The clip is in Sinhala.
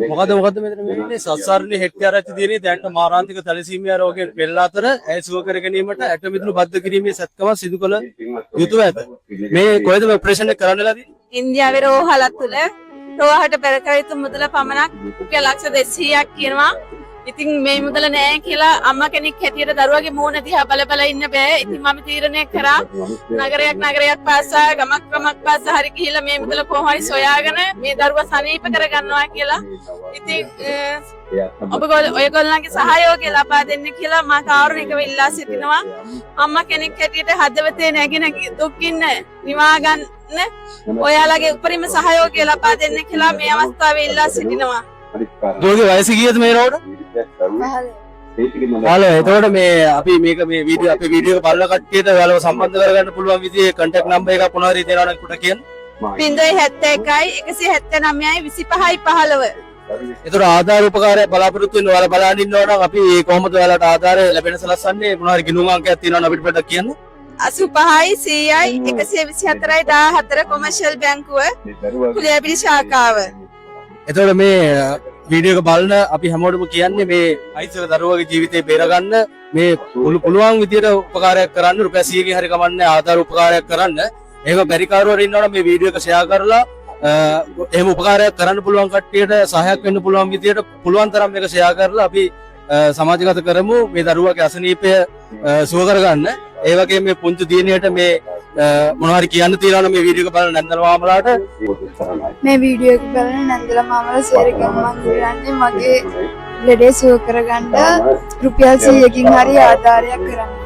මොකද මෙතන වෙන්නේ සස්සාරණේ හෙක්ටයාර ඇති දිනේ දැන්ට මාරාන්තික තැලසීමියා රෝගයෙන් පෙළලා අතර ඇය සුව කර ගැනීමට ඇට මිදුණු බද්ධ කිරීමේ සත්කම සිදු කළ යුතුව ඇත. මේ කොහෙද මේ ඔපරේෂන් එක කරන්න ලදී? ඉන්දියාවේ රෝහලත් තුළ රෝහලට පෙර කර යුතු මුදල පමණක් රුපියල් ලක්ෂ 200ක් කියනවා. ඉතින් මේ මුදල නෑ කියලා අම්මා කෙනෙක් හැටියට දරුවගේ මූණ දිහා බල ඉන්න බෑ. ඉතින් මම තීරණය කරා නගරයක් පාසා ගමක් පාසා හරි ගිහිල්ලා මේ මුදල කොහොම හරි සොයාගෙන මේ දරුවා සනීප කරගන්නවා කියලා. ඉතින් ඔයගොල්ලන්ගේ සහයෝගය ලබා දෙන්න කියලා මම කාරුණිකව ඉල්ලා සිටිනවා. අම්මා කෙනෙක් හැටියට හදවතේ නැගෙන දුක්ින්න නිවා ගන්න ඔයාලගේ උපරිම සහයෝගය ලබා දෙන්න කියලා මේ අවස්ථාවේ ඉල්ලා සිටිනවා. දුවගේ වයස කීයද මේ රෝඩ? 15. එතකොට මේ අපි මේක මේ වීඩියෝ අපේ වීඩියෝ එක බලන කට්ටියට ඔයාලව සම්බන්ධ කරගන්න පුළුවන් විදිහේ contact number එකක් මොනවා හරි දෙනවා නම් කොට කියන්න. 071 179 25 15. එතකොට ආධාර උපකාරය බලාපොරොත්තු වෙන ඔයාලා බලන් ඉන්නවා නම් අපි කොහොමද ඔයාලට ආධාරය ලැබෙන සලස්සන්නේ මොනවා හරි ගිණුම් අංකයක් තියෙනවා නම් අපිට පොඩ්ඩක් කියන්න. 85 100 124 14 කොමර්ෂල් බැංකුව කුලියපිලි ශාඛාව. එතකොට මේ වීඩියෝ එක බලන අපි හැමෝටම කියන්නේ මේ අයිසක දරුවගේ ජීවිතේ බේරගන්න මේ පුළුවන් විදියට උපකාරයක් කරන්න රුපියල් 100කින් හරි කමන්නේ ආධාර උපකාරයක් කරන්න. ඒක බැරි කාරවරු ඉන්නවනම් මේ වීඩියෝ එක ෂෙයා කරලා එහෙම උපකාරයක් කරන්න පුළුවන් කට්ටියට සහායක් වෙන්න පුළුවන් විදියට පුළුවන් තරම් මේක ෂෙයා කරලා අපි සමාජගත කරමු මේ දරුවගේ අසනීපය සුව කරගන්න. ඒ වගේම මේ පුංචි දියණියට මේ මොනවා හරි කියන්න තියනවා නම් මේ වීඩියෝ එක බලන නැන්දල මාමලාට මේ වීඩියෝ එක බලන නැන්දල මාමලා සේරකම් මම කියන්නේ මගේ ලෙඩේ සුව කරගන්න රුපියල් 100කින් හරි ආධාරයක් කරන්න.